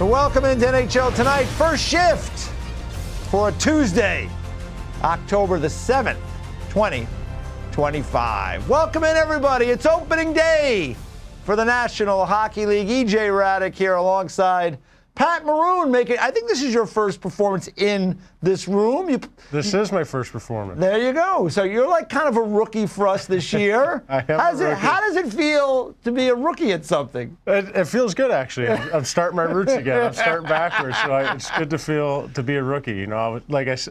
Welcome into NHL Tonight. First shift for a Tuesday, October the 7th, 2025. Welcome in, everybody. It's opening day for the National Hockey League. E.J. Hradek here alongside Pat Maroon. I think this is your first performance in this room. This is my first performance. There you go. So you're like kind of a rookie for us this year. I am a rookie. How does it feel to be a rookie at something? It feels good, actually. I'm starting my roots again. I'm starting backwards, so it's good to be a rookie. You know,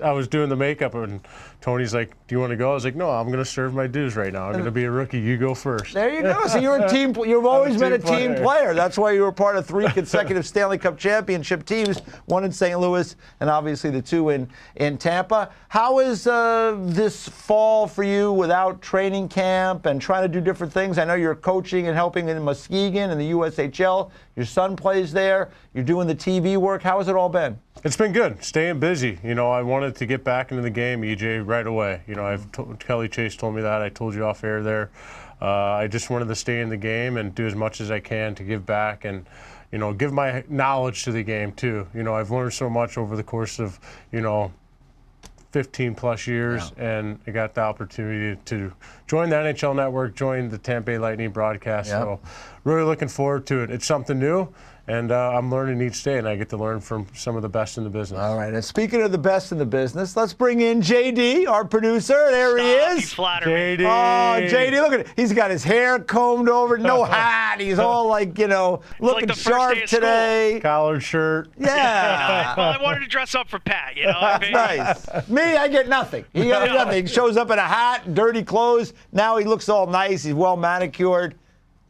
I was doing the makeup, and Tony's like, "Do you want to go?" I was like, "No, I'm going to serve my dues right now. I'm going to be a rookie. You go first." There you go. So you're a team. You've always been a team player. That's why you were part of 3 consecutive Stanley Cup championship teams, 1 in St. Louis, and obviously the 2 in Tampa. How is this fall for you without training camp and trying to do different things? I know you're coaching and helping in Muskegon and the USHL. Your son plays there. You're doing the TV work. How has it all been? It's been good, staying busy. You know, I wanted to get back into the game, EJ, right away. You know, Kelly Chase told me that. I told you off air there. I just wanted to stay in the game and do as much as I can to give back and, you know, give my knowledge to the game too. You know, I've learned so much over the course of, 15 plus years, and I got the opportunity to join the NHL Network, join the Tampa Bay Lightning broadcast. Yep. So really looking forward to it. It's something new, and I'm learning each day, and I get to learn from some of the best in the business. All right, and speaking of the best in the business, let's bring in JD, our producer. There he is. You flatter me. JD. Oh, JD, look at it. He's got his hair combed over, no hat. He's all like, looking like the first sharp day of school. today. Collared shirt. Yeah. Well, I wanted to dress up for Pat, you know what I mean? Nice. Me, I get nothing. He got nothing. He shows up in a hat, dirty clothes. Now he looks all nice. He's well manicured.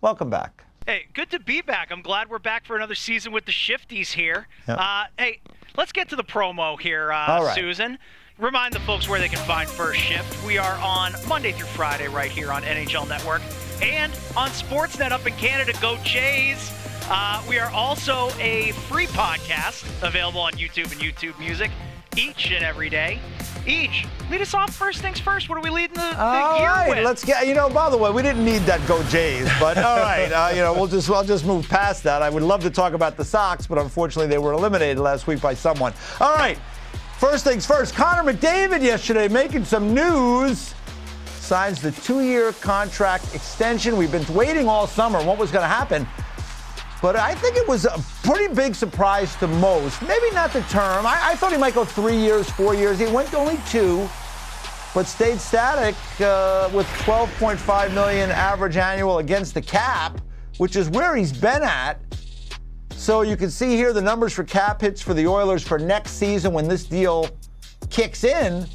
Welcome back. Hey, good to be back. I'm glad we're back for another season with the Shifties here. Yep. Hey, let's get to the promo here, All right. Susan. Remind the folks where they can find First Shift. We are on Monday through Friday right here on NHL Network and on Sportsnet up in Canada. Go Jays. We are also a free podcast available on YouTube and YouTube Music each and every day. Lead us off first things first. What are we leading the year with? Let's get, by the way, we didn't need that Go Jays, but all right, I'll just move past that. I would love to talk about the Sox, but unfortunately they were eliminated last week by someone. All right, first things first, Connor McDavid yesterday making some news. Signs the 2-year contract extension. We've been waiting all summer on what was going to happen. But I think it was a pretty big surprise to most. Maybe not the term. I thought he might go 3 years, 4 years. He went to only 2, but stayed static with $12.5 million average annual against the cap, which is where he's been at. So you can see here the numbers for cap hits for the Oilers for next season when this deal kicks in.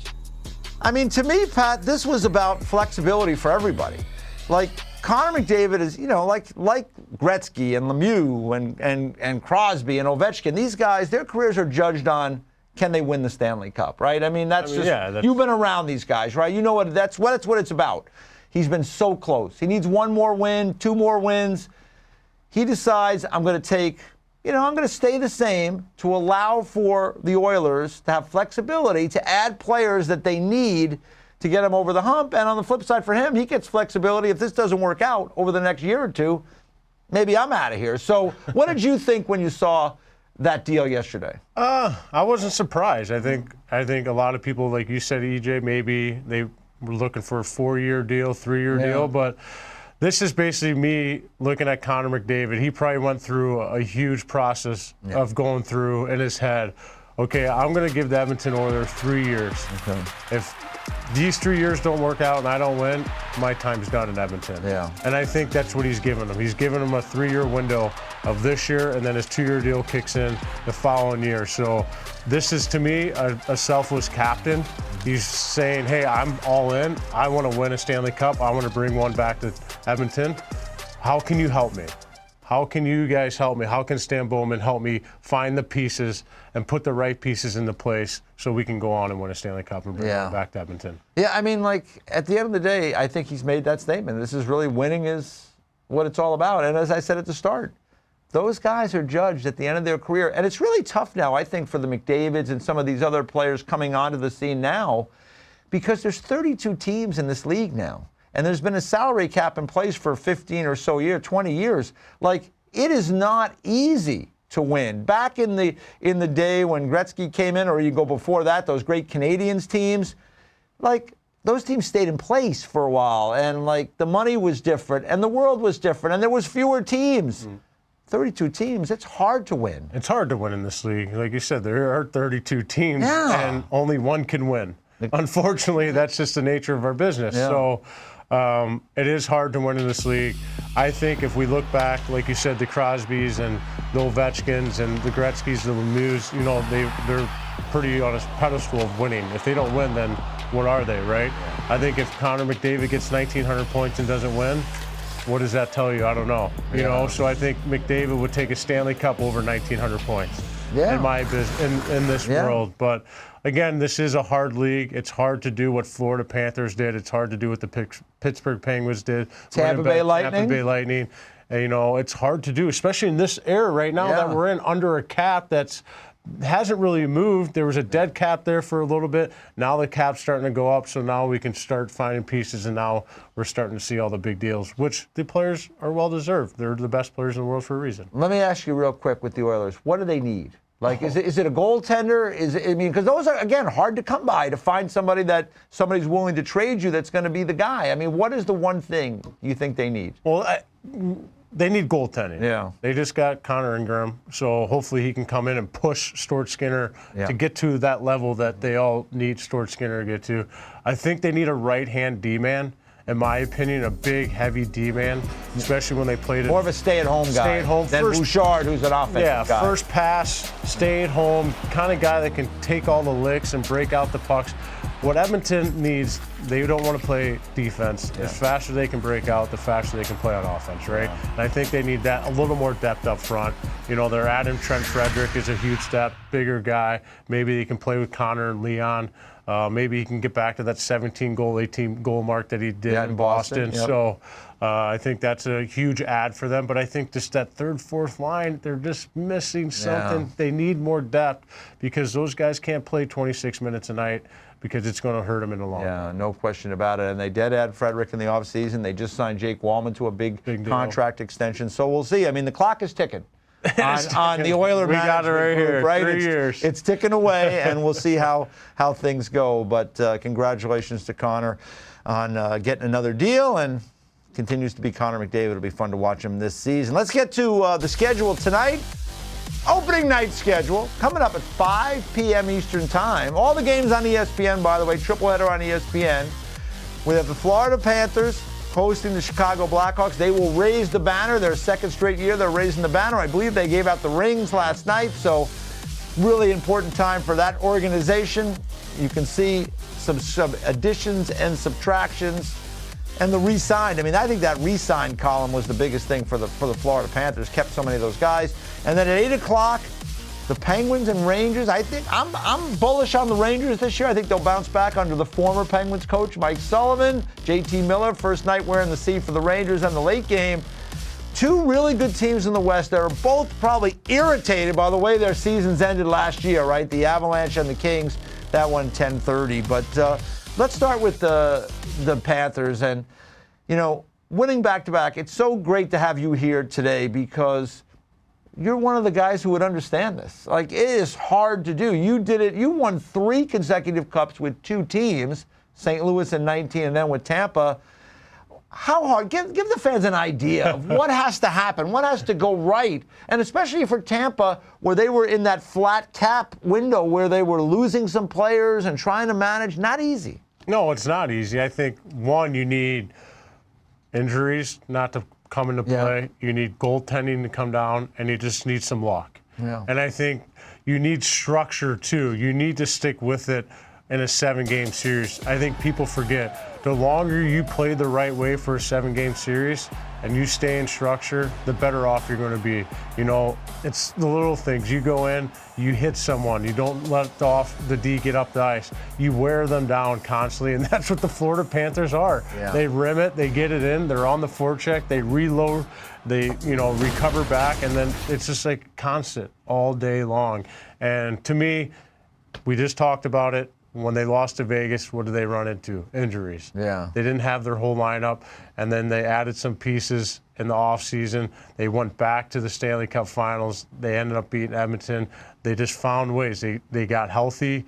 I mean, to me, Pat, this was about flexibility for everybody. Like, Connor McDavid is, like Gretzky and Lemieux and Crosby and Ovechkin. These guys, their careers are judged on can they win the Stanley Cup, right? I mean, you've been around these guys, right? You know what that's what it's about. He's been so close. He needs 1 more win, 2 more wins. He decides I'm going to stay the same to allow for the Oilers to have flexibility to add players that they need to get him over the hump. And on the flip side for him, he gets flexibility. If this doesn't work out over the next year or 2, maybe I'm out of here. So what did you think when you saw that deal yesterday? I wasn't surprised. I think a lot of people, like you said, EJ, maybe they were looking for a 4-year deal, 3-year deal. But this is basically me looking at Connor McDavid. He probably went through a huge process of going through in his head, okay, I'm going to give the Edmonton Oilers 3 years. Okay. If these 3 years don't work out and I don't win, my time's done in Edmonton. Yeah. And I think that's what he's given them. He's given them a 3-year window of this year, and then his 2-year deal kicks in the following year. So this is, to me, a selfless captain. He's saying, hey, I'm all in. I want to win a Stanley Cup. I want to bring one back to Edmonton. How can you help me? How can you guys help me? How can Stan Bowman help me find the pieces and put the right pieces into place so we can go on and win a Stanley Cup and bring it back to Edmonton? Yeah, I mean, at the end of the day, I think he's made that statement. This is really winning is what it's all about. And as I said at the start, those guys are judged at the end of their career. And it's really tough now, I think, for the McDavids and some of these other players coming onto the scene now, because there's 32 teams in this league now. And there's been a salary cap in place for 15 or so years, 20 years. Like, it is not easy to win. Back in the day when Gretzky came in, or you go before that, those great Canadiens teams, like those teams stayed in place for a while, and like the money was different, and the world was different, and there was fewer teams. 32 teams, it's hard to win. It's hard to win in this league. Like you said, there are 32 teams, and only one can win. Unfortunately, that's just the nature of our business. Yeah. So it is hard to win in this league. I think if we look back, like you said, the Crosbys and the Ovechkins and the Gretzkys, the Lemieux, you know, they're pretty on a pedestal of winning. If they don't win, then what are they, right? I think if Connor McDavid gets 1,900 points and doesn't win, what does that tell you? I don't know. You know, so I think McDavid would take a Stanley Cup over 1,900 points in my business, in this world. But again, this is a hard league. It's hard to do what Florida Panthers did. It's hard to do what the Pittsburgh Penguins did. Tampa Bay Lightning. And, you know, it's hard to do, especially in this era right now that we're in, under a cap that's hasn't really moved. There was a dead cap there for a little bit. Now the cap's starting to go up, so now we can start finding pieces, and now we're starting to see all the big deals, which the players are well-deserved. They're the best players in the world for a reason. Let me ask you real quick with the Oilers. What do they need? Like, is it a goaltender? Because those are, again, hard to come by, to find somebody's willing to trade you that's going to be the guy. I mean, what is the one thing you think they need? Well, they need goaltending. Yeah. They just got Connor Ingram, so hopefully he can come in and push Stuart Skinner to get to that level that they all need Stuart Skinner to get to. I think they need a right-hand D-man. In my opinion, a big, heavy D-man, especially when they played it. More of a stay-at-home guy. Stay-at-home. Than Bouchard, who's an offensive guy. First pass, stay-at-home, kind of guy that can take all the licks and break out the pucks. What Edmonton needs, they don't want to play defense. The faster they can break out, the faster they can play on offense, right? And I think they need that, a little more depth up front. You know, they're adding Trent Frederick is a huge step, bigger guy. Maybe they can play with Connor and Leon. Maybe he can get back to that 17-goal, 18-goal mark that he did in Boston. So I think that's a huge add for them. But I think just that third, fourth line, they're just missing something. They need more depth because those guys can't play 26 minutes a night because it's going to hurt them in the long run. Yeah, no question about it. And they did add Frederick in the offseason. They just signed Jake Wallman to a big contract extension. So we'll see. I mean, the clock is ticking. on the Oiler management got it right group, here. right? 3 years. It's ticking away, and we'll see how things go. But congratulations to Connor on getting another deal, and continues to be Connor McDavid. It'll be fun to watch him this season. Let's get to the schedule tonight. Opening night schedule coming up at 5 p.m. Eastern Time. All the games on ESPN, by the way, triple header on ESPN. We have the Florida Panthers hosting the Chicago Blackhawks. They will raise the banner. Their second straight year they're raising the banner. I believe they gave out the rings last night, so really important time for that organization. You can see some additions and subtractions and the re-signed. I mean, I think that re-signed column was the biggest thing for the Florida Panthers. Kept so many of those guys. And then at 8 o'clock, the Penguins and Rangers. I think I'm bullish on the Rangers this year. I think they'll bounce back under the former Penguins coach, Mike Sullivan. JT Miller, first night wearing the C for the Rangers, and the late game. Two really good teams in the West that are both probably irritated by the way their seasons ended last year, right? The Avalanche and the Kings, that one 10-30. But let's start with the Panthers. And, you know, winning back-to-back, it's so great to have you here today because you're one of the guys who would understand this. Like, it is hard to do. You did it. You won 3 consecutive cups with 2 teams, St. Louis in 19 and then with Tampa. How hard? Give the fans an idea of what has to happen, what has to go right, and especially for Tampa, where they were in that flat cap window where they were losing some players and trying to manage. Not easy. No, it's not easy. I think, one, you need injuries not to come into play. You need goaltending to come down, and you just need some luck. And I think you need structure, too. You need to stick with it in a 7-game series. I think people forget, the longer you play the right way for a 7-game series and you stay in structure, the better off you're going to be. You know, it's the little things. You go in, you hit someone, you don't let the D get up the ice. You wear them down constantly, and that's what the Florida Panthers are. They rim it, they get it in, they're on the forecheck, they reload, they, you know, recover back, and then it's just like constant all day long. And to me, we just talked about it. when they lost to Vegas, what did they run into? Injuries. Yeah. They didn't have their whole lineup, and then they added some pieces in the offseason. They went back to the Stanley Cup Finals. They ended up beating Edmonton. They just found ways. They got healthy.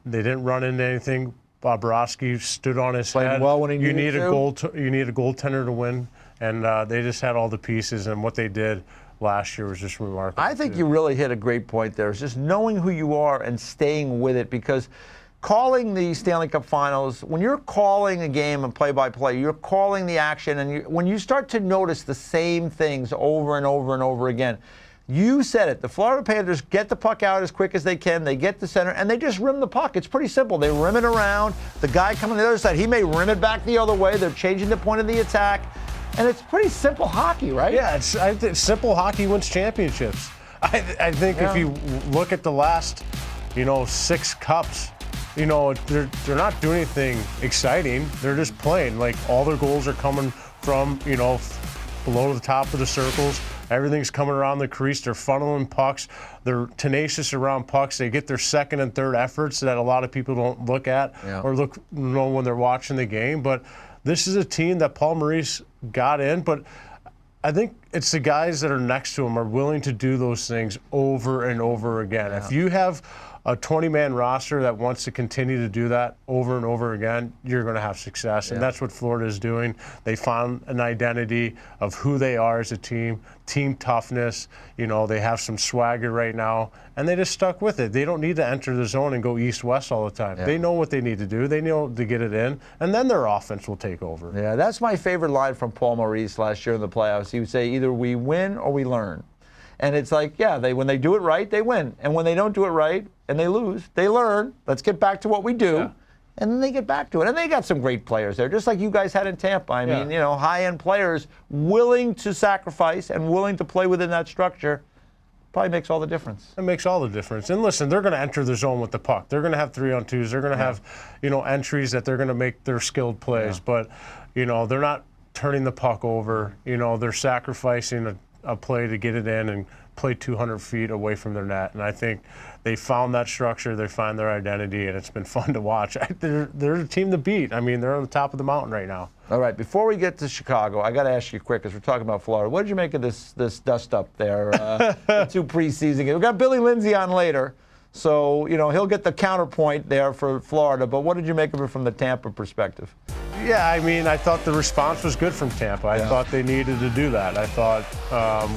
They didn't run into anything. Bobrovsky stood on his Played head. well when he you needed need a to. you need a goaltender to win, and they just had all the pieces. And what they did last year was just remarkable. I think you really hit a great point there. It's just knowing who you are and staying with it, because calling the Stanley Cup Finals, when you're calling a game and play-by-play, you're calling the action, and when you start to notice the same things over and over and over again, you said it. The Florida Panthers get the puck out as quick as they can. They get the center, and they just rim the puck. It's pretty simple. They rim it around. The guy coming on the other side, he may rim it back the other way. They're changing the point of the attack. And it's pretty simple hockey, right? Yeah, I think simple hockey wins championships. I think if you look at the last, 6 cups, they're not doing anything exciting. They're just playing. Like, all their goals are coming from, below the top of the circles. Everything's coming around the crease. They're funneling pucks. They're tenacious around pucks. They get their second and third efforts that a lot of people don't look at or when they're watching the game. But this is a team that Paul Maurice got in, but I think it's the guys that are next to him are willing to do those things over and over again. Yeah. If you have a 20-man roster that wants to continue to do that over and over again, you're going to have success. And that's what Florida is doing. They found an identity of who they are as a team toughness. They have some swagger right now, and they just stuck with it. They don't need to enter the zone and go east-west all the time. Yeah. They know what they need to do. They know to get it in, and then their offense will take over. Yeah, that's my favorite line from Paul Maurice last year in the playoffs. He would say, either we win or we learn. And it's like, when they do it right, they win. And when they don't do it right and they lose, they learn. Let's get back to what we do. Yeah. And then they get back to it. And they got some great players there, just like you guys had in Tampa. I mean, high-end players willing to sacrifice and willing to play within that structure probably makes all the difference. It makes all the difference. And listen, they're going to enter the zone with the puck. They're going to have 3-on-2s. They're going to have, entries that they're going to make their skilled plays. Yeah. But, they're not turning the puck over. They're sacrificing a play to get it in and play 200 feet away from their net. And I think they found that structure, they find their identity, and it's been fun to watch. They're a team to beat. I mean, they're on the top of the mountain right now. All right, before we get to Chicago, I got to ask you quick, because we're talking about Florida. What did you make of this dust up there? The 2 preseason games. We've got Billy Lindsay on later, so he'll get the counterpoint there for Florida. But what did you make of it from the Tampa perspective? Yeah, I mean, I thought the response was good from Tampa. I thought they needed to do that. I thought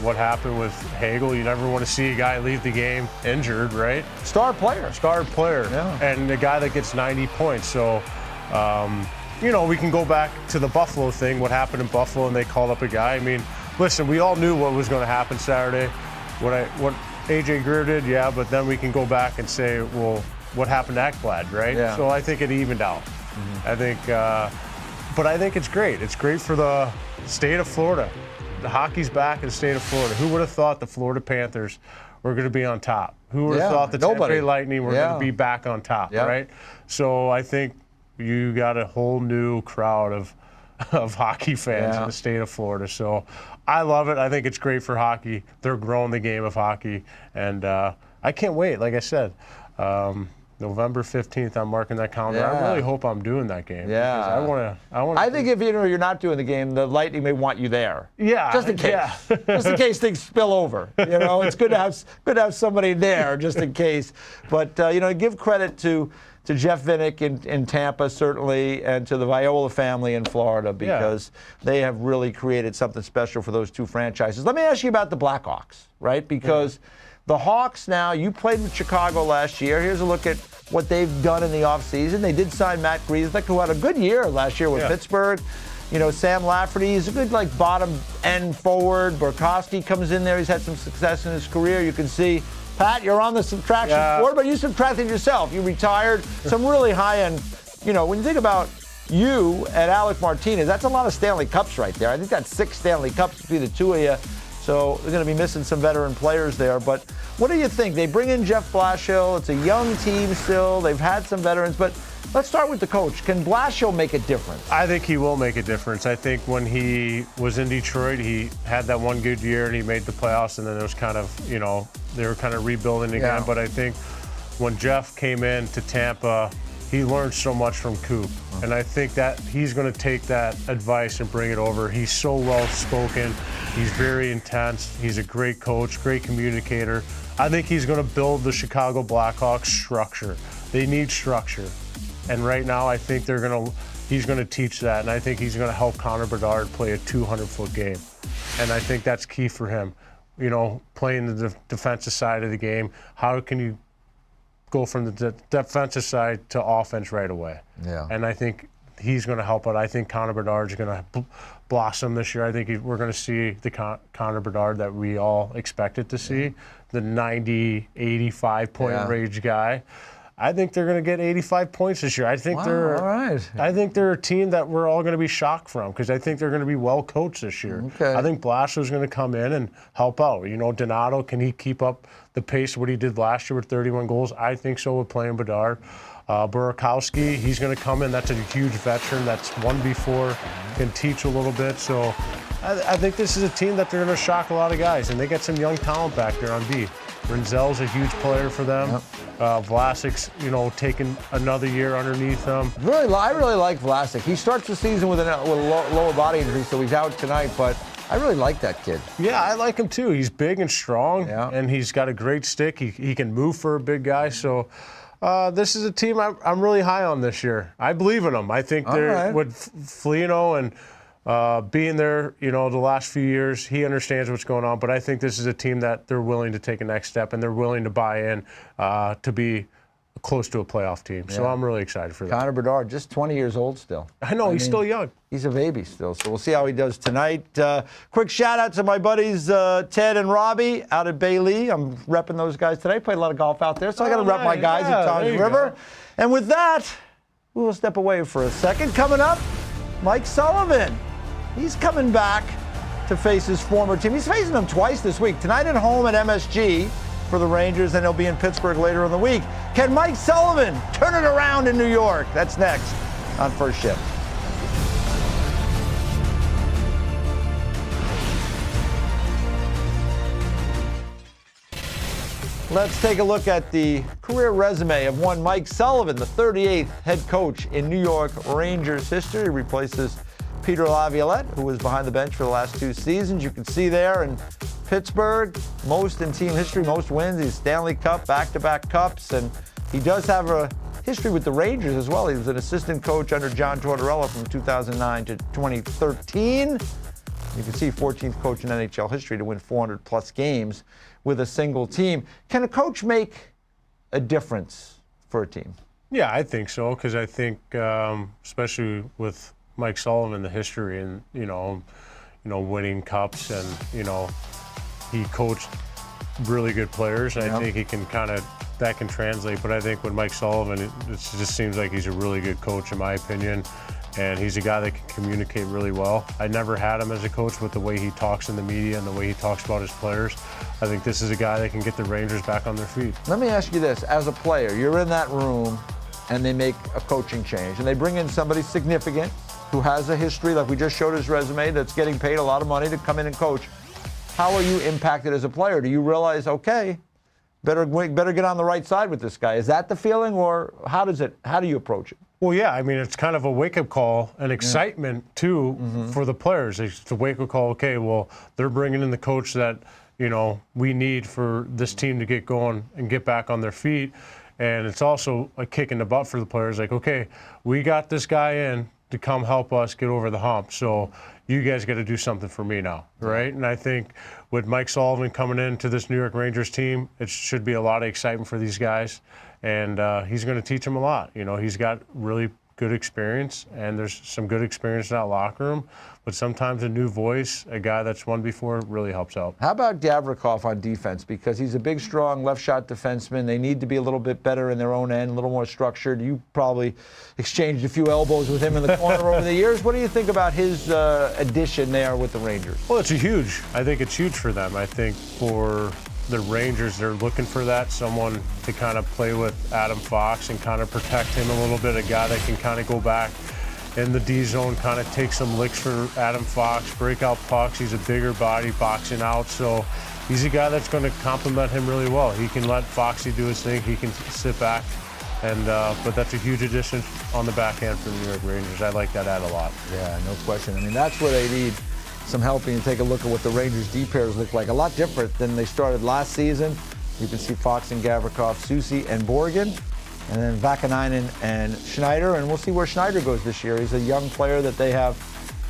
what happened with Hagel, you never want to see a guy leave the game injured, right? Star player. Yeah. And a guy that gets 90 points. So, we can go back to the Buffalo thing, what happened in Buffalo, and they called up a guy. I mean, listen, we all knew what was going to happen Saturday. What A.J. Greer did, but then we can go back and say, well, what happened to Ekblad, right? Yeah. So I think it evened out. Mm-hmm. But I think it's great. It's great for the state of Florida. The hockey's back in the state of Florida. Who would have thought the Florida Panthers were going to be on top? Who would have thought the Tampa Bay Lightning were going to be back on top, right? So I think you got a whole new crowd of hockey fans in the state of Florida. So I love it. I think it's great for hockey. They're growing the game of hockey. And I can't wait, like I said. November 15th, I'm marking that calendar. Yeah. I really hope I'm doing that game. Yeah. I want to. I think if you're not doing the game, the Lightning may want you there. Yeah. Just in case. Yeah. Just in case things spill over. It's good to have somebody there just in case. But give credit to Jeff Vinik in Tampa, certainly, and to the Viola family in Florida, because they have really created something special for those 2 franchises. Let me ask you about the Blackhawks, right? Because the Hawks now, you played with Chicago last year. Here's a look at what they've done in the offseason. They did sign Matt Grieslick, who had a good year last year with Pittsburgh. Sam Lafferty is a good bottom end forward. Burakovsky comes in there. He's had some success in his career. You can see, Pat, you're on the subtraction board, but you subtracted yourself. You retired. Some really high-end, when you think about you and Alec Martinez, that's a lot of Stanley Cups right there. I think that's 6 Stanley Cups between the 2 of you. So they're going to be missing some veteran players there. But what do you think? They bring in Jeff Blashill. It's a young team still. They've had some veterans. But let's start with the coach. Can Blashill make a difference? I think he will make a difference. I think when he was in Detroit, he had that one good year and he made the playoffs. And then it was kind of, they were kind of rebuilding again. But I think when Jeff came in to Tampa, he learned so much from Coop. And I think that he's going to take that advice and bring it over. He's so well-spoken. He's very intense. He's a great coach, great communicator. I think he's going to build the Chicago Blackhawks structure. They need structure. And right now, I think he's going to teach that. And I think he's going to help Connor Bedard play a 200-foot game. And I think that's key for him. You know, playing the defensive side of the game. How can you go from the defensive side to offense right away? Yeah. And I think he's going to help it. I think Connor Bedard's going to blossom this year. I think we're going to see the Connor Bedard that we all expected to see, the 90, 85-point range guy. I think they're going to get 85 points this year. I think I think they're a team that we're all going to be shocked from because I think they're going to be well coached this year. Okay. I think Blasso's going to come in and help out. You know, Donato, can he keep up the pace of what he did last year with 31 goals? I think so with playing Bedard. Burakovsky, he's going to come in. That's a huge veteran that's won before, can teach a little bit. So I think this is a team that they're going to shock a lot of guys, and they get some young talent back there on D. Renzel's a huge player for them. Yep. Vlasic's, you know, taking another year underneath them. I really like Vlasic. He starts the season with a lower body injury, so he's out tonight, but I really like that kid. Yeah, I like him too. He's big and strong, and he's got a great stick. He can move for a big guy, so this is a team I'm really high on this year. I believe in them. I think they're with Foligno and being there, you know, the last few years, he understands what's going on. But I think this is a team that they're willing to take a next step and they're willing to buy in to be close to a playoff team. So I'm really excited for that. Connor Bedard, just 20 years old still. I know, he's still young. He's a baby still, so we'll see how he does tonight. Quick shout out to my buddies Ted and Robbie out at Bailey. I'm repping those guys today. Played a lot of golf out there, so I got to rep my guys at Tom's River. And with that, we will step away for a second. Coming up, Mike Sullivan. He's coming back to face his former team. He's facing them twice this week. Tonight at home at MSG for the Rangers, and he'll be in Pittsburgh later in the week. Can Mike Sullivan turn it around in New York? That's next on First Shift. Let's take a look at the career resume of one Mike Sullivan, the 38th head coach in New York Rangers history. He replaces Peter Laviolette, who was behind the bench for the last 2 seasons. You can see there in Pittsburgh, most in team history, most wins. He's Stanley Cup, back-to-back cups, and he does have a history with the Rangers as well. He was an assistant coach under John Tortorella from 2009 to 2013. You can see 14th coach in NHL history to win 400-plus games with a single team. Can a coach make a difference for a team? Yeah, I think so, because I think, especially with Mike Sullivan, the history and, you know, winning cups and, you know, he coached really good players. And I think he can that can translate. But I think with Mike Sullivan, it just seems like he's a really good coach, in my opinion. And he's a guy that can communicate really well. I never had him as a coach with the way he talks in the media and the way he talks about his players. I think this is a guy that can get the Rangers back on their feet. Let me ask you this. As a player, you're in that room and they make a coaching change and they bring in somebody significant who has a history, like we just showed his resume, that's getting paid a lot of money to come in and coach. How are you impacted as a player? Do you realize, okay, better get on the right side with this guy? Is that the feeling, or how do you approach it? Well, yeah, I mean, it's kind of a wake-up call and excitement, too, for the players. It's a wake-up call, okay, well, they're bringing in the coach that, you know, we need for this team to get going and get back on their feet. And it's also a kick in the butt for the players, like, okay, we got this guy in to come help us get over the hump, so you guys got to do something for me now, right? And I think with Mike Sullivan coming into this New York Rangers team, it should be a lot of excitement for these guys. And he's going to teach them a lot. You know, he's got really good experience, and there's some good experience in that locker room. But sometimes a new voice, a guy that's won before, really helps out. How about Gavrikov on defense? Because he's a big, strong left-shot defenseman. They need to be a little bit better in their own end, a little more structured. You probably exchanged a few elbows with him in the corner over the years. What do you think about his addition there with the Rangers? Well, I think it's huge for them. I think for the Rangers, they're looking for that, someone to kind of play with Adam Fox and kind of protect him a little bit, a guy that can kind of go back in the D zone, kind of take some licks for Adam Fox, break out pucks. He's a bigger body, boxing out, so he's a guy that's going to complement him really well. He can let Foxy do his thing. He can sit back But that's a huge addition on the back end for the New York Rangers. I like that add a lot. Yeah, no question. I mean, that's where they need some help. And you take a look at what the Rangers D pairs look like. A lot different than they started last season. You can see Fox and Gavrikov, Soucy and Borgen, and then Vakanainen and Schneider. And we'll see where Schneider goes this year. He's a young player that they have,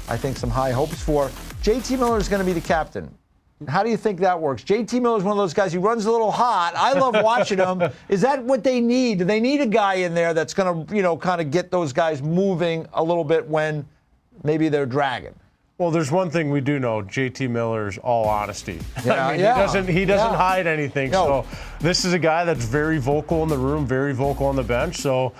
I think, some high hopes for. JT Miller is going to be the captain. How do you think that works? JT Miller is one of those guys who runs a little hot. I love watching him. Is that what they need? Do they need a guy in there that's going to, kind of get those guys moving a little bit when maybe they're dragging? Well, there's one thing we do know. JT Miller's all honesty. Yeah, He doesn't hide anything. No. So this is a guy that's very vocal in the room, very vocal on the bench. So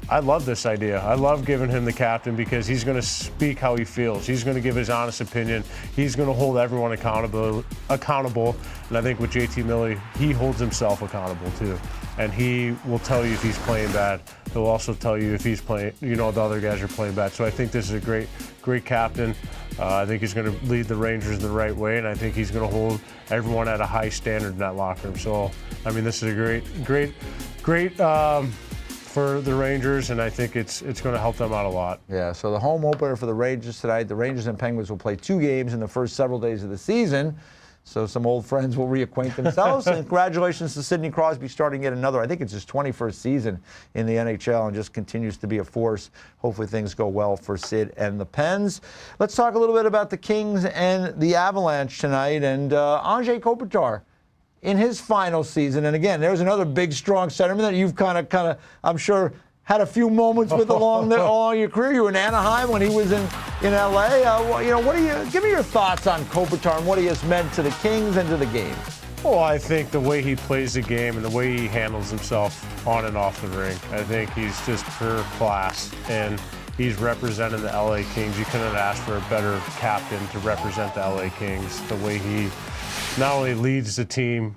I love this idea. I love giving him the captain because he's going to speak how he feels. He's going to give his honest opinion. He's going to hold everyone accountable. And I think with JT Miller, he holds himself accountable too. And he will tell you if he's playing bad. He'll also tell you if he's playing, the other guys are playing bad. So I think this is a great captain. I think he's going to lead the Rangers the right way, and I think he's going to hold everyone at a high standard in that locker room. So, I mean, this is a great for the Rangers, and I think it's going to help them out a lot. Yeah, so the home opener for the Rangers tonight, the Rangers and Penguins will play 2 games in the first several days of the season. So some old friends will reacquaint themselves. And congratulations to Sidney Crosby starting yet another. I think it's his 21st season in the NHL and just continues to be a force. Hopefully things go well for Sid and the Pens. Let's talk a little bit about the Kings and the Avalanche tonight. And Andrei Kopitar in his final season. And again, there's another big, strong centerman that you've kind of, I'm sure, had a few moments with along your career. You were in Anaheim when he was in LA. Give me your thoughts on Kopitar and what he has meant to the Kings and to the game. Well, I think the way he plays the game and the way he handles himself on and off the ring, I think he's just pure class. And he's representing the LA Kings. You couldn't ask for a better captain to represent the LA Kings. The way he not only leads the team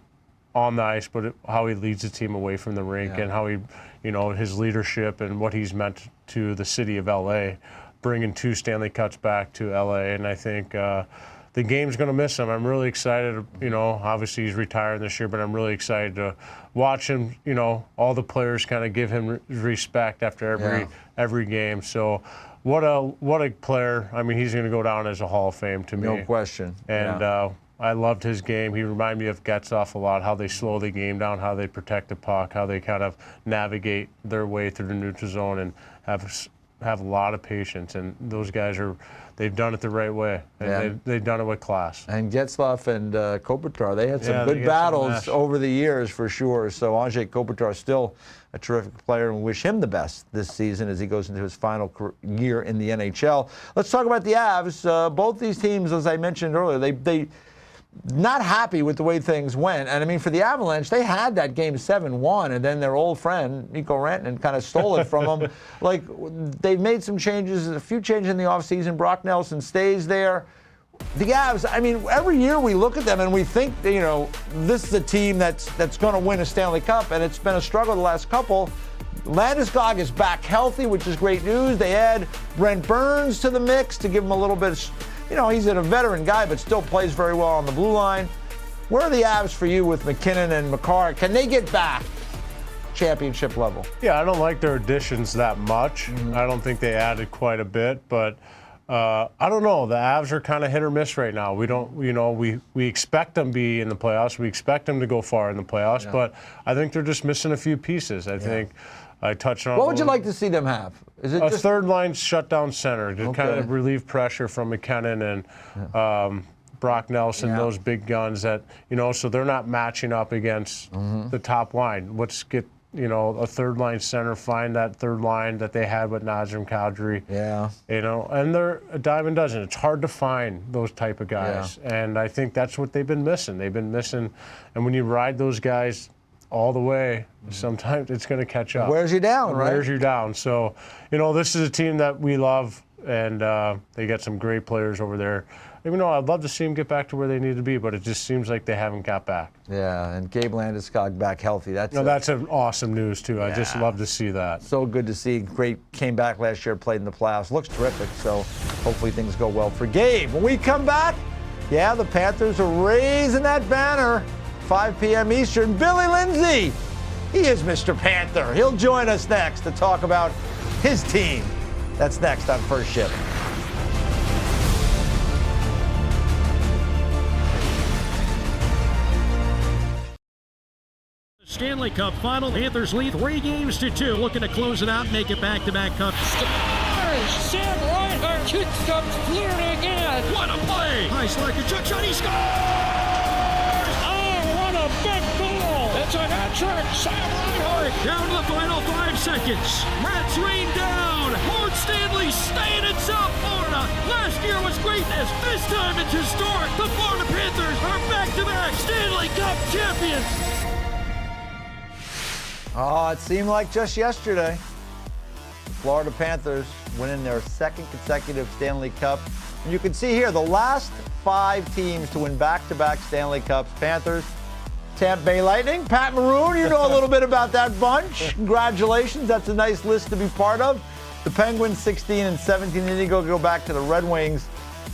on the ice, but how he leads the team away from the rink and how he, his leadership and what he's meant to the city of LA, bringing 2 Stanley Cups back to LA. And I think the game's going to miss him. I'm really excited. Obviously he's retiring this year, but I'm really excited to watch him. All the players kind of give him respect after every game. So what a player. I mean, he's going to go down as a Hall of Fame to me. No question. And I loved his game. He reminded me of Getzlaf a lot, how they slow the game down, how they protect the puck, how they kind of navigate their way through the neutral zone and have a lot of patience. And those guys they've done it the right way. And they've done it with class. And Getzlaf and Kopitar, they had some good battles over the years for sure. So Andrei Kopitar is still a terrific player, and we wish him the best this season as he goes into his final year in the NHL. Let's talk about the Avs. Both these teams, as I mentioned earlier, they not happy with the way things went. And I mean, for the Avalanche, they had that game 7-1, and then their old friend, Mikko Rantanen, kind of stole it from them. Like, they've made some changes, a few changes in the offseason. Brock Nelson stays there. The Avs, I mean, every year we look at them and we think, this is a team that's going to win a Stanley Cup, and it's been a struggle the last couple. Landeskog is back healthy, which is great news. They add Brent Burns to the mix to give him a little bit of, he's a veteran guy, but still plays very well on the blue line. Where are the Avs for you with McKinnon and Makar? Can they get back championship level? Yeah, I don't like their additions that much. Mm-hmm. I don't think they added quite a bit, but I don't know. The Avs are kind of hit or miss right now. We don't, we expect them to be in the playoffs. We expect them to go far in the playoffs, but I think they're just missing a few pieces. I think I touched on. What would you like to see them have? Is it a third-line shutdown center to kind of relieve pressure from McKinnon and Brock Nelson, those big guns that, so they're not matching up against the top line. Let's get, a third-line center, find that third line that they had with Nazem Kadri. Yeah. And they're a dime a dozen. It's hard to find those type of guys. Yeah. And I think that's what they've been missing. They've been missing, and when you ride those guys all the way, sometimes it's going to catch up. Wears you down, right? Wears you down. So, this is a team that we love, and they got some great players over there. Even though I'd love to see them get back to where they need to be, but it just seems like they haven't got back. Yeah, and Gabe Landeskog back healthy. That's an awesome news, too. I just love to see that. So good to see. Great, came back last year, played in the playoffs. Looks terrific, so hopefully things go well for Gabe. When we come back, the Panthers are raising that banner. 5 p.m. Eastern. Billy Lindsay He is Mr. Panther. He'll join us next to talk about his team. That's next on First Shift. Stanley Cup final. Panthers lead 3-2, looking to close it out and make it back-to-back cup. Scores! Sam Reinhart kicks up Florida again. What a play! Nice like a jump shot. He scores! Oh, what a big goal! It's a hat trick. Sam Reinhart Down to the final 5 seconds. Rats rain down. Lord Stanley staying in South Florida. Last year was greatness. This time it's historic. The Florida Panthers are back-to-back Stanley Cup champions. Oh, it seemed like just yesterday. The Florida Panthers winning their second consecutive Stanley Cup. And you can see here the last 5 teams to win back-to-back Stanley Cups. Panthers, Tampa Bay Lightning, Pat Maroon, you know a little bit about that bunch. Congratulations, that's a nice list to be part of. The Penguins 16 and 17. Then you go back to the Red Wings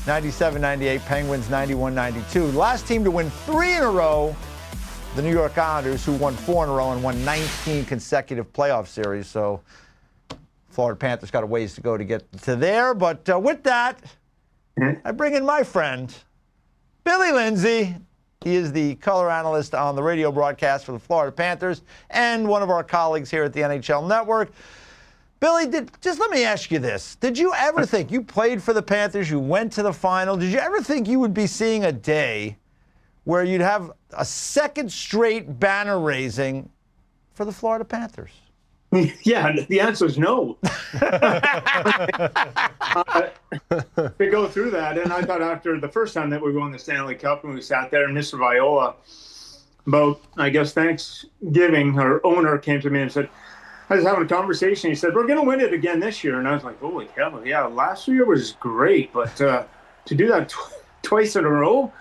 97-98, Penguins 91-92. Last team to win 3 in a row, the New York Islanders, who won 4 in a row and won 19 consecutive playoff series. So Florida Panthers got a ways to go to get to there. But with that, I bring in my friend, Billy Lindsay. He is the color analyst on the radio broadcast for the Florida Panthers and one of our colleagues here at the NHL Network. Billy, just let me ask you this. Did you ever think, you played for the Panthers, you went to the final, did you ever think you would be seeing a day where you'd have a second straight banner raising for the Florida Panthers? Yeah, the answer is no. We go through that, and I thought after the first time that we won the Stanley Cup and we sat there, and Mr. Viola, about, I guess, Thanksgiving, our owner came to me and said, I was having a conversation. He said, we're going to win it again this year. And I was like, holy hell, yeah, last year was great, but to do that twice in a row,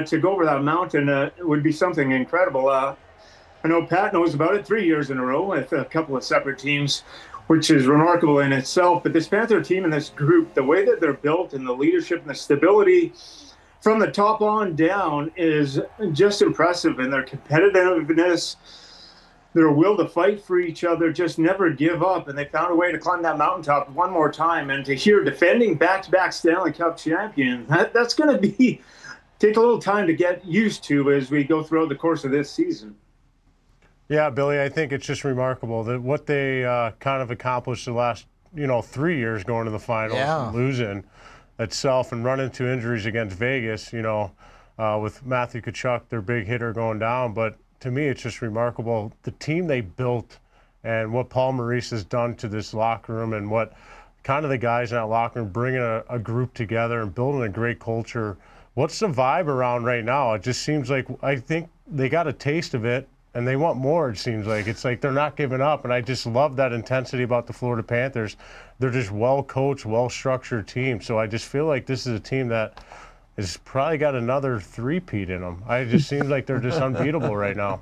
to go over that mountain would be something incredible. I know Pat knows about it 3 years in a row with a couple of separate teams, which is remarkable in itself. But this Panther team and this group, the way that they're built and the leadership and the stability from the top on down is just impressive. And their competitiveness, their will to fight for each other, just never give up. And they found a way to climb that mountaintop one more time. And to hear defending back-to-back Stanley Cup champion, that's going to take a little time to get used to as we go throughout the course of this season. Yeah, Billy, I think it's just remarkable that what they kind of accomplished the last, 3 years going to the finals, losing itself and running into injuries against Vegas, with Matthew Tkachuk, their big hitter, going down. But to me, it's just remarkable the team they built and what Paul Maurice has done to this locker room and what kind of the guys in that locker room bringing a group together and building a great culture. What's the vibe around right now? It just seems like I think they got a taste of it and they want more, it seems like. It's like they're not giving up, and I just love that intensity about the Florida Panthers. They're just well-coached, well-structured team, so I just feel like this is a team that has probably got another three-peat in them. It just seems like they're just unbeatable right now.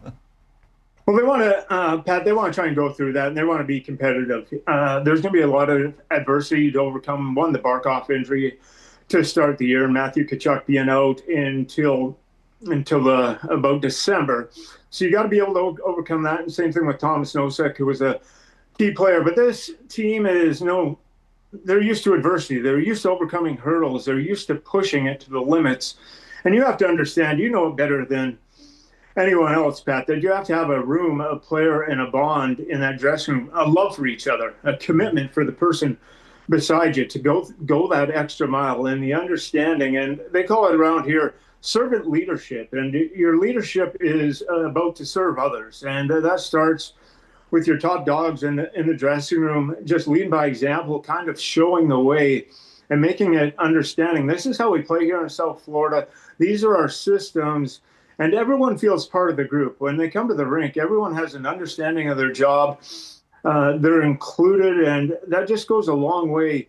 Well, they want to, Pat, they want to try and go through that, and they want to be competitive. There's going to be a lot of adversity to overcome. One, the Barkov injury to start the year, and Matthew Tkachuk being out until about December. So you got to be able to overcome that. And same thing with Thomas Nosek, who was a key player. But this team is, they're used to adversity. They're used to overcoming hurdles. They're used to pushing it to the limits. And you have to understand, you know it better than anyone else, Pat, that you have to have a player, and a bond in that dressing room, a love for each other, a commitment for the person beside you to go that extra mile, and the understanding. And they call it around here servant leadership, and your leadership is about to serve others, and that starts with your top dogs in the dressing room, just leading by example, kind of showing the way and making it understanding. This is how we play here in South Florida. These are our systems, and everyone feels part of the group. When they come to the rink, everyone has an understanding of their job. They're included, and that just goes a long way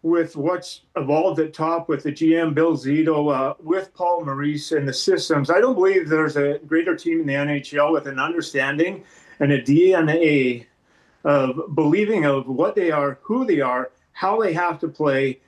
with what's evolved at top with the GM, Bill Zito, with Paul Maurice and the systems. I don't believe there's a greater team in the NHL with an understanding and a DNA of believing of what they are, who they are, how they have to play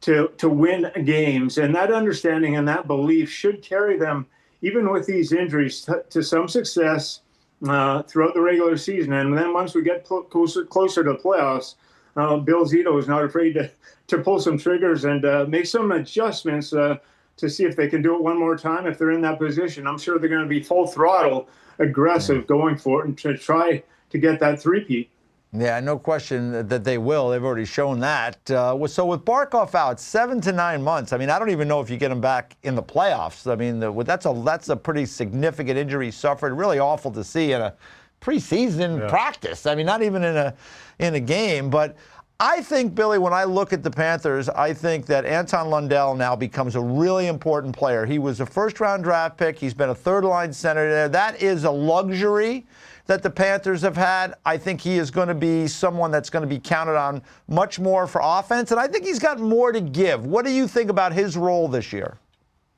to win games. And that understanding and that belief should carry them, even with these injuries, to some success throughout the regular season. And then once we get closer to the playoffs, Bill Zito is not afraid to pull some triggers and make some adjustments to see if they can do it one more time if they're in that position. I'm sure they're going to be full throttle, aggressive, going for it and to try to get that three-peat. Yeah, no question that they will. They've already shown that. So with Barkov out 7 to 9 months, I mean, I don't even know if you get him back in the playoffs. I mean, that's a pretty significant injury he suffered. Really awful to see in a preseason practice. I mean, not even in a game. But I think, Billy, when I look at the Panthers, I think that Anton Lundell now becomes a really important player. He was a first-round draft pick. He's been a third-line center there. That is a luxury that the Panthers have had. I think he is going to be someone that's going to be counted on much more for offense, and I think he's got more to give. What do you think about his role this year?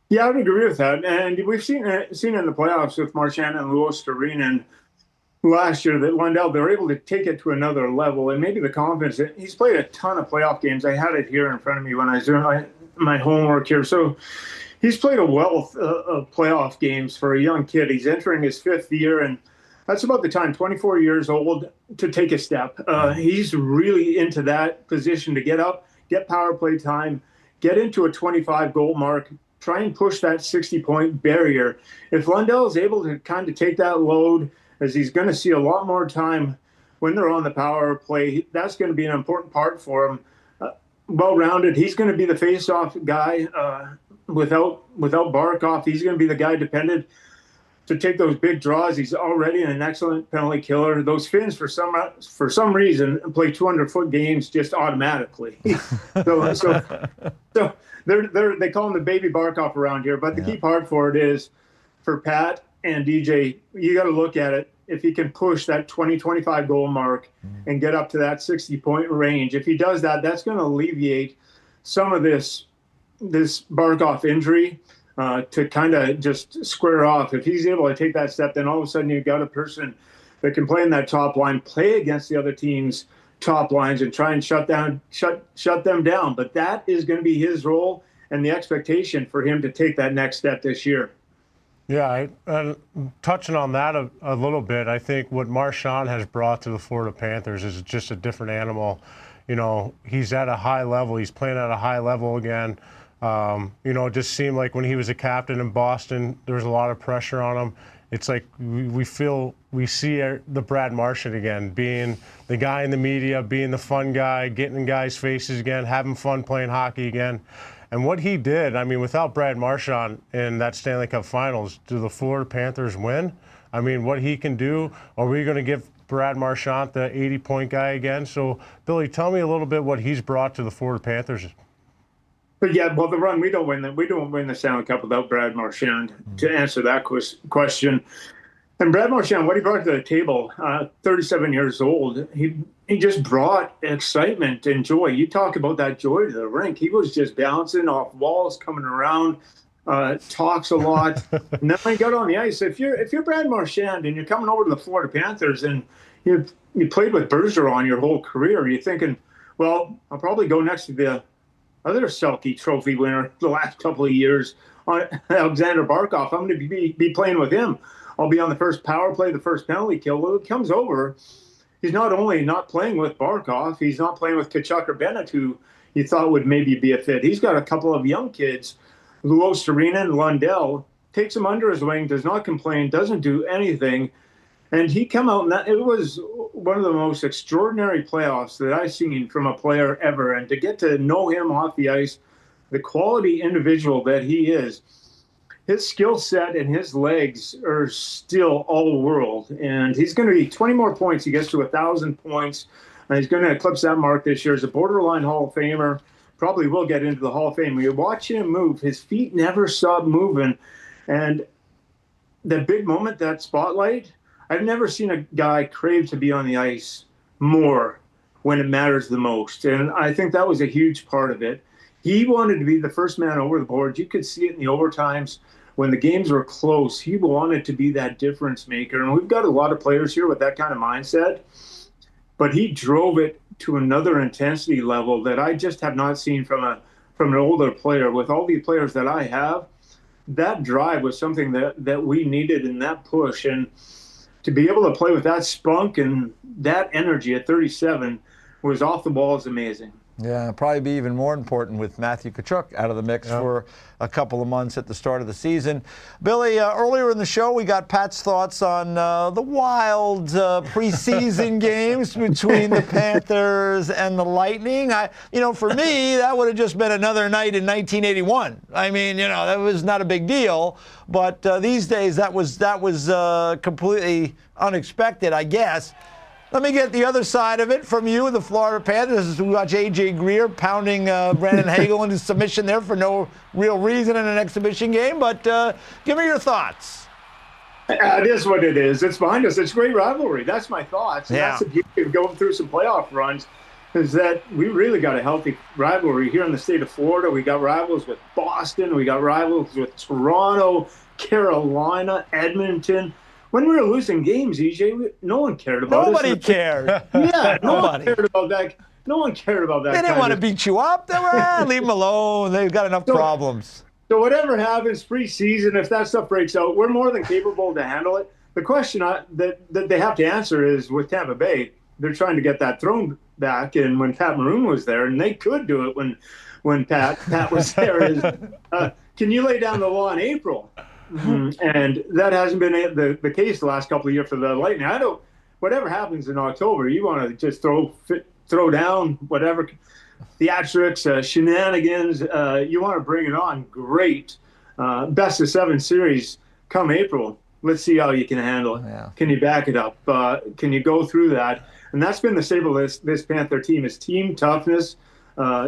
Yeah, I would agree with that. And we've seen in the playoffs with Marchand and Luostarinen last year that Lundell, they're able to take it to another level, and maybe the confidence. He's played a ton of playoff games. I had it here in front of me when I was doing my homework here. So he's played a wealth of playoff games for a young kid. He's entering his 5th year, and that's about the time, 24 years old, to take a step. He's really into that position to get up, get power play time, get into a 25-goal mark, try and push that 60-point barrier. If Lundell is able to kind of take that load, as he's going to see a lot more time when they're on the power play, that's going to be an important part for him. Well-rounded, he's going to be the face-off guy. Without Barkov, he's going to be the guy dependent to take those big draws. He's already an excellent penalty killer. Those Finns, for some reason, play 200-foot games just automatically. so they call him the baby Barkov around here. But the key part for it is, for Pat and E.J, you got to look at it. If he can push that 20-25 goal mark and get up to that 60-point range, if he does that, that's going to alleviate some of this Barkov injury. To kind of just square off. If he's able to take that step, then all of a sudden you've got a person that can play in that top line, play against the other team's top lines, and try and shut them down. But that is going to be his role and the expectation for him to take that next step this year. Yeah, touching on that a little bit, I think what Marchand has brought to the Florida Panthers is just a different animal. You know, he's at a high level. He's playing at a high level again. It just seemed like when he was a captain in Boston, there was a lot of pressure on him. It's like we see the Brad Marchand again, being the guy in the media, being the fun guy, getting in guys' faces again, having fun playing hockey again. And what he did, I mean, without Brad Marchand in that Stanley Cup Finals, do the Florida Panthers win? I mean, what he can do, are we going to give Brad Marchand the 80-point guy again? So, Billy, tell me a little bit what he's brought to the Florida Panthers. But yeah, well, the run, we don't win the Stanley Cup without Brad Marchand. To answer that question, and Brad Marchand, what he brought to the table, 37 years old, he just brought excitement and joy. You talk about that joy to the rink. He was just bouncing off walls, coming around, talks a lot. And then when he got on the ice, if you're Brad Marchand and you're coming over to the Florida Panthers and you played with Bergeron your whole career, you're thinking, well, I'll probably go next to the other Selke Trophy winner the last couple of years, Alexander Barkov. I'm going to be playing with him. I'll be on the first power play, the first penalty kill. Well, it comes over. He's not only not playing with Barkov, he's not playing with Tkachuk or Bennett, who you thought would maybe be a fit. He's got a couple of young kids, Luostarinen and Lundell, takes him under his wing, does not complain, doesn't do anything. And he come out, and it was one of the most extraordinary playoffs that I've seen from a player ever. And to get to know him off the ice, the quality individual that he is, his skill set and his legs are still all world. And he's going to be 20 more points. He gets to 1,000 points. And he's going to eclipse that mark this year. He's a borderline Hall of Famer. Probably will get into the Hall of Fame. When you watch him move, his feet never stop moving. And that big moment, that spotlight, I've never seen a guy crave to be on the ice more when it matters the most. And I think that was a huge part of it. He wanted to be the first man over the board. You could see it in the overtimes when the games were close. He wanted to be that difference maker. And we've got a lot of players here with that kind of mindset. But he drove it to another intensity level that I just have not seen from an older player. With all the players that I have, that drive was something that we needed in that push. And to be able to play with that spunk and that energy at 37 was off the ball is amazing. Yeah, probably be even more important with Matthew Tkachuk out of the mix for a couple of months at the start of the season. Billy, earlier in the show, we got Pat's thoughts on the wild preseason games between the Panthers and the Lightning. For me, that would have just been another night in 1981. I mean, that was not a big deal. But these days, that was completely unexpected, I guess. Let me get the other side of it from you, the Florida Panthers, as we watch A.J. Greer pounding Brandon Hagel into submission there for no real reason in an exhibition game. But give me your thoughts. It is what it is. It's behind us. It's a great rivalry. That's my thoughts. And that's the beauty of going through some playoff runs, is that we really got a healthy rivalry here in the state of Florida. We got rivals with Boston. We got rivals with Toronto, Carolina, Edmonton. When we were losing games, EJ, no one cared about us. Nobody cared. Yeah, no one cared about that. No one cared about that. They didn't want to beat you up. They were, leave them alone. They've got enough problems. So whatever happens preseason, if that stuff breaks out, we're more than capable to handle it. The question that they have to answer is with Tampa Bay, they're trying to get that throne back. And when Pat Maroon was there, and they could do it when Pat was there, is can you lay down the law in April? And that hasn't been the case the last couple of years for the Lightning. I don't. Whatever happens in October, you want to just throw down whatever theatrics, shenanigans. You want to bring it on. Great, best of 7 series come April. Let's see how you can handle it. Yeah. Can you back it up? Can you go through that? And that's been the stable of this Panther team is team toughness,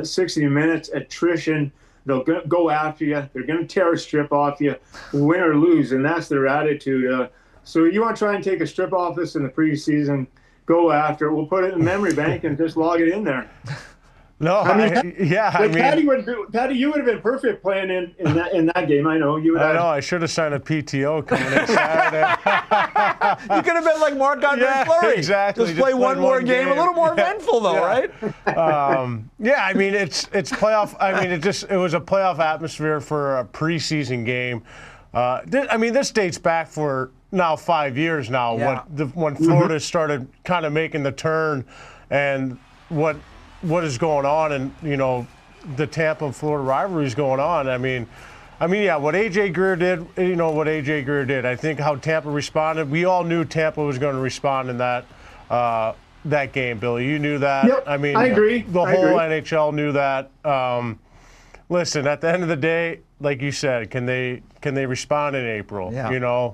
60 minutes, attrition. They'll go after you. They're going to tear a strip off you, win or lose, and that's their attitude. So you want to try and take a strip off us in the preseason, go after it. We'll put it in the memory bank and just log it in there. No, Patty, you would have been perfect playing in that game. I know you would. I know. I should have signed a PTO coming in Saturday. You could have been like Marc-Andre Fleury. Exactly. Just play one more game. A little more eventful, though, right? I mean, it's playoff. I mean, it was a playoff atmosphere for a preseason game. This dates back for now 5 years now. Yeah. When Florida started kind of making the turn, and what is going on, and the Tampa and Florida rivalry is going on. I mean, what A.J. Greer did, I think how Tampa responded. We all knew Tampa was going to respond in that game, Billy. You knew that. Yep, I agree. The whole NHL knew that. Listen, at the end of the day, like you said, can they respond in April? Yeah.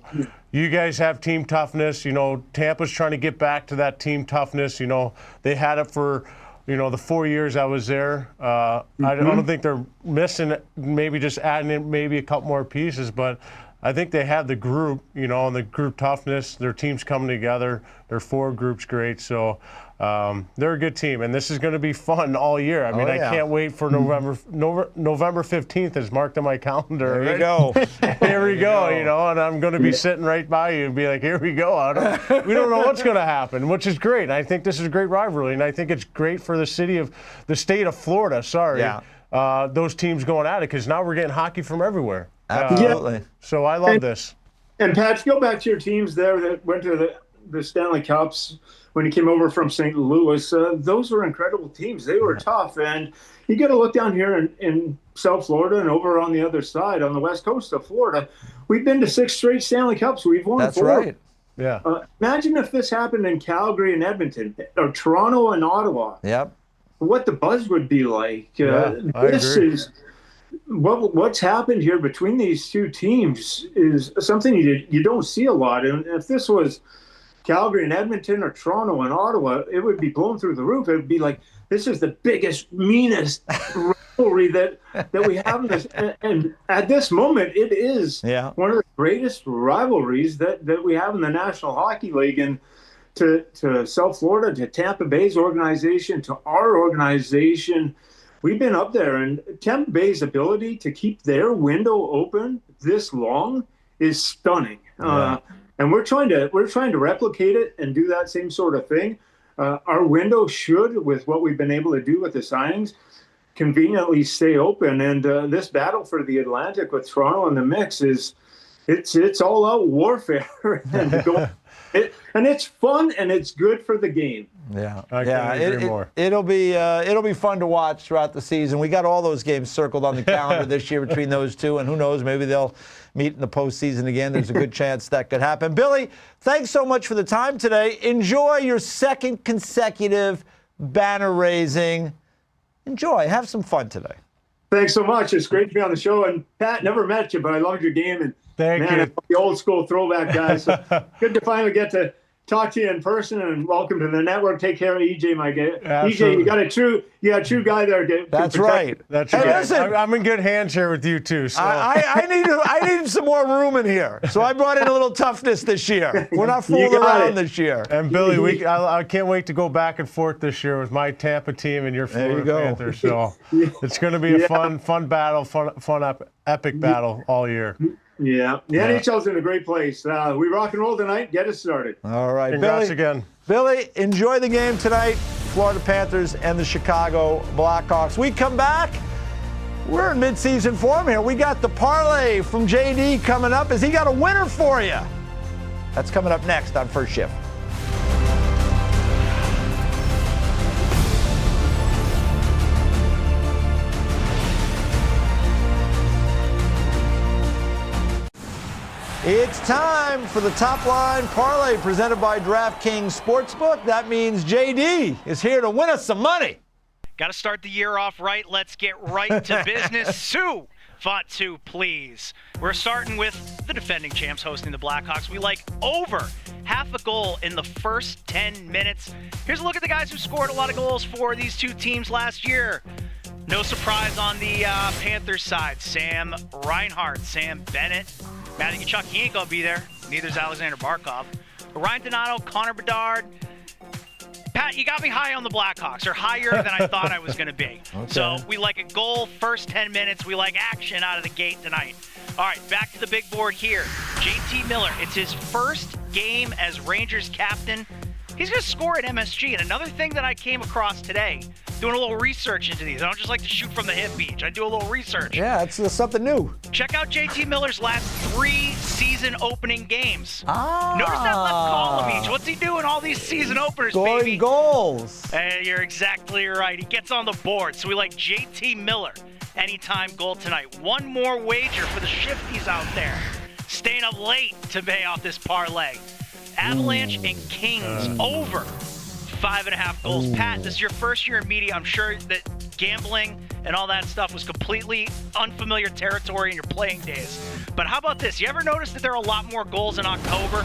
You guys have team toughness. Tampa's trying to get back to that team toughness. They had it for the 4 years I was there. I don't think they're missing it, maybe just adding in maybe a couple more pieces, but I think they have the group, and the group toughness. Their team's coming together. Their forward group's great. So they're a good team, and this is going to be fun all year. I mean, I can't wait for November 15th is marked on my calendar. There you go. Here we go, and I'm going to be sitting right by you and be like, here we go. We don't know what's going to happen, which is great. I think this is a great rivalry, and I think it's great for the state of Florida. Those teams going at it, because now we're getting hockey from everywhere. Absolutely. So I love this. And Pat, go back to your teams there that went to the Stanley Cups when you came over from St. Louis. Those were incredible teams. They were tough. And you got to look down here in South Florida and over on the other side on the west coast of Florida. We've been to 6 straight Stanley Cups. We've won 4. That's right. Yeah. Imagine if this happened in Calgary and Edmonton or Toronto and Ottawa. Yep. What the buzz would be like. I agree. What's happened here between these two teams is something you don't see a lot. And if this was Calgary and Edmonton or Toronto and Ottawa, it would be blown through the roof. It would be like, this is the biggest, meanest rivalry that we have in this. And at this moment, it is one of the greatest rivalries that we have in the National Hockey League. And to South Florida, to Tampa Bay's organization, to our organization, we've been up there, and Tampa Bay's ability to keep their window open this long is stunning. Yeah. And we're trying to replicate it and do that same sort of thing. Our window should, with what we've been able to do with the signings, conveniently stay open. And this battle for the Atlantic with Toronto in the mix is It's all out warfare, and it's fun and it's good for the game. Yeah, I can't agree more. It'll be fun to watch throughout the season. We got all those games circled on the calendar this year between those two, and who knows, maybe they'll meet in the postseason again. There's a good chance that could happen. Billy, thanks so much for the time today. Enjoy your second consecutive banner raising. Enjoy. Have some fun today. Thanks so much. It's great to be on the show. And Pat, never met you, but I loved your game. And Thank you. The old school throwback guys. So good to finally get to talk to you in person, and welcome to the network. Take care of EJ, my guy. EJ, you got a true guy there. That's right. That's hey, right. Listen, I'm in good hands here with you too. So. I needed some more room in here, so I brought in a little toughness this year. We're not fooling around this year. And Billy, I can't wait to go back and forth this year with my Tampa team and your Florida Panthers. So it's going to be a fun battle, epic battle all year. Yeah, the NHL's in a great place. We rock and roll tonight. Get us started. All right, Congrats again. Billy, enjoy the game tonight. Florida Panthers and the Chicago Blackhawks. We come back. We're in midseason form here. We got the parlay from JD coming up. Has he got a winner for you? That's coming up next on First Shift. It's time for the Top Line Parlay presented by DraftKings Sportsbook. That means JD is here to win us some money. Got to start the year off right. Let's get right to business. Sue Fatu, please. We're starting with the defending champs hosting the Blackhawks. We like over half a goal in the first 10 minutes. Here's a look at the guys who scored a lot of goals for these two teams last year. No surprise on the Panthers side. Sam Reinhart, Sam Bennett, Matthew Tkachuk, he ain't going to be there. Neither's Alexander Barkov. Ryan Donato, Connor Bedard. Pat, you got me high on the Blackhawks, or higher than I thought I was going to be. Okay. So we like a goal first 10 minutes. We like action out of the gate tonight. All right, back to the big board here. JT Miller, it's his first game as Rangers captain. He's going to score at MSG. And another thing that I came across today, doing a little research into these. I don't just like to shoot from the hip, Beach. I do a little research. Yeah, it's something new. Check out JT Miller's last 3 season opening games. Ah. Notice that left column, Beach. What's he doing all these season openers, Scoring baby? Goals. Hey, you're exactly right. He gets on the board. So we like JT Miller. Anytime goal tonight. One more wager for the shifties out there. Staying up late to pay off this parlay. Avalanche and Kings over 5.5 goals. Pat, this is your first year in media. I'm sure that gambling and all that stuff was completely unfamiliar territory in your playing days. But how about this? You ever notice that there are a lot more goals in October?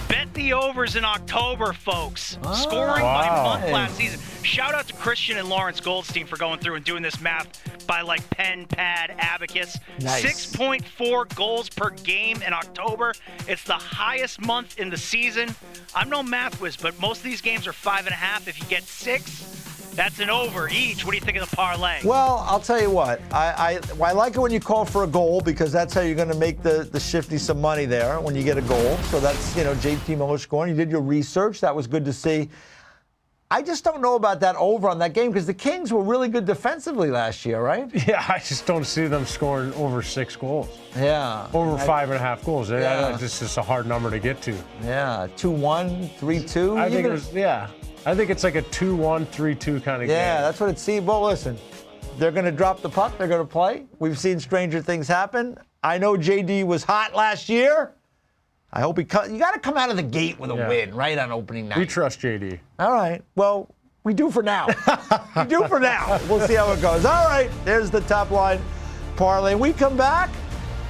Bet the overs in October, folks. Scoring by month last season. Shout out to Christian and Lawrence Goldstein for going through and doing this math by like pen, pad, abacus. Nice. 6.4 goals per game in October. It's the highest month in the season. I'm no math whiz, but most of these games are 5.5. If you get 6, that's an over each. What do you think of the parlay? Well, I'll tell you what. I like it when you call for a goal, because that's how you're going to make the shifty some money there when you get a goal. So that's, JT Miller scoring. You did your research. That was good to see. I just don't know about that over on that game, because the Kings were really good defensively last year, right? Yeah, I just don't see them scoring over 6 goals. Yeah. Over 5.5 goals. Yeah. It's just a hard number to get to. Yeah, 2-1, 3-2. I think it's like a 2-1, 3-2 kind of game. Yeah, that's what it seems. Well, listen, they're going to drop the puck. They're going to play. We've seen stranger things happen. I know JD was hot last year. I hope you got to come out of the gate with a win, right, on opening night. We trust JD. All right. Well, we do for now. We do for now. We'll see how it goes. All right. There's the Top Line parlay. We come back.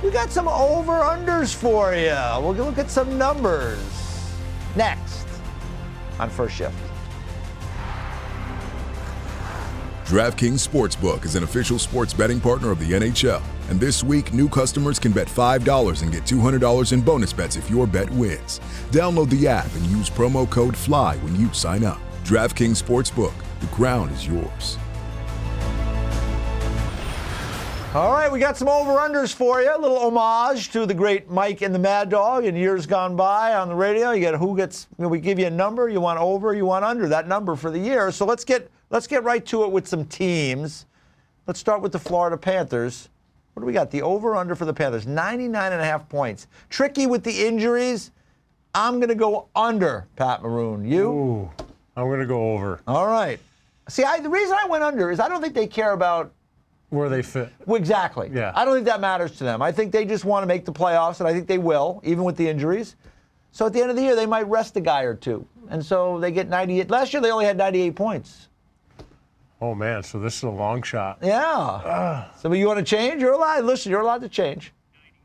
We got some over-unders for you. We'll look at some numbers next on First Shift. DraftKings Sportsbook is an official sports betting partner of the NHL. And this week, new customers can bet $5 and get $200 in bonus bets if your bet wins. Download the app and use promo code FLY when you sign up. DraftKings Sportsbook, the crown is yours. All right, we got some over-unders for you. A little homage to the great Mike and the Mad Dog in years gone by on the radio. You get who gets, we give you a number, you want over, you want under, that number for the year. So let's get right to it with some teams. Let's start with the Florida Panthers. What do we got? The over-under for the Panthers, 99.5 points. Tricky with the injuries. I'm going to go under, Pat Maroon. You? Ooh, I'm going to go over. All right. See, the reason I went under is I don't think they care about where they fit. Exactly. Yeah. I don't think that matters to them. I think they just want to make the playoffs, and I think they will, even with the injuries. So at the end of the year, they might rest a guy or two. And so they get 98. Last year, they only had 98 points. Oh, man, so this is a long shot. Yeah. So you want to change? You're allowed. Listen, you're allowed to change.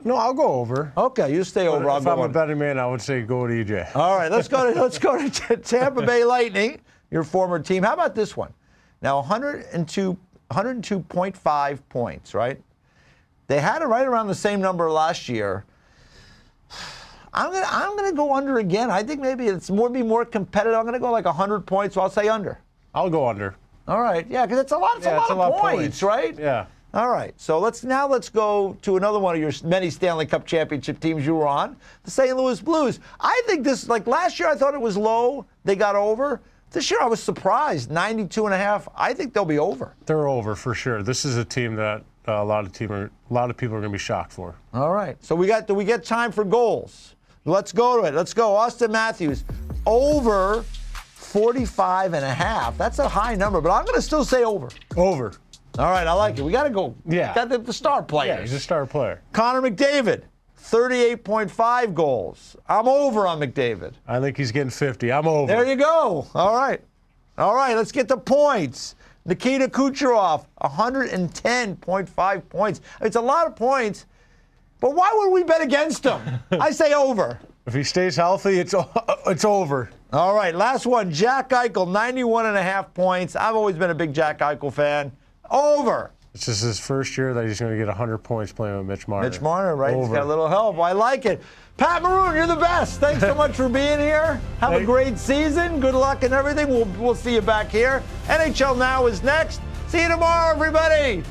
No, I'll go over. Okay, you stay over. If I'm a betting man, I would say go to E.J. All right, let's go to Tampa Bay Lightning, your former team. How about this one? Now, 102.5 points, right? They had it right around the same number last year. I'm gonna go under again. I think maybe it's be more competitive. I'm gonna go like 100 points, so I'll say under. I'll go under. All right, yeah, because it's a lot of points, right? Yeah. All right, so let's go to another one of your many Stanley Cup championship teams you were on, the St. Louis Blues. I think this, like last year, I thought it was low. They got over. This year, I was surprised, 92.5. I think they'll be over. They're over for sure. This is a team that a lot of people are going to be shocked for. All right, so do we get time for goals? Let's go to it. Let's go. Austin Matthews, over 45.5. That's a high number, but I'm going to still say over. Over. All right, I like it. We got to go. Yeah. Got the star players. Yeah, he's a star player. Connor McDavid, 38.5 goals. I'm over on McDavid. I think he's getting 50. I'm over. There you go. All right, let's get the points. Nikita Kucherov, 110.5 points. It's a lot of points, but why would we bet against him? I say over. If he stays healthy, it's over. All right, last one. Jack Eichel, 91.5 points. I've always been a big Jack Eichel fan. Over. It's just his first year that he's going to get 100 points playing with Mitch Marner. Mitch Marner, right? Over. He's got a little help. I like it. Pat Maroon, you're the best. Thanks so much for being here. Have a great season. Good luck and everything. We'll see you back here. NHL Now is next. See you tomorrow, everybody.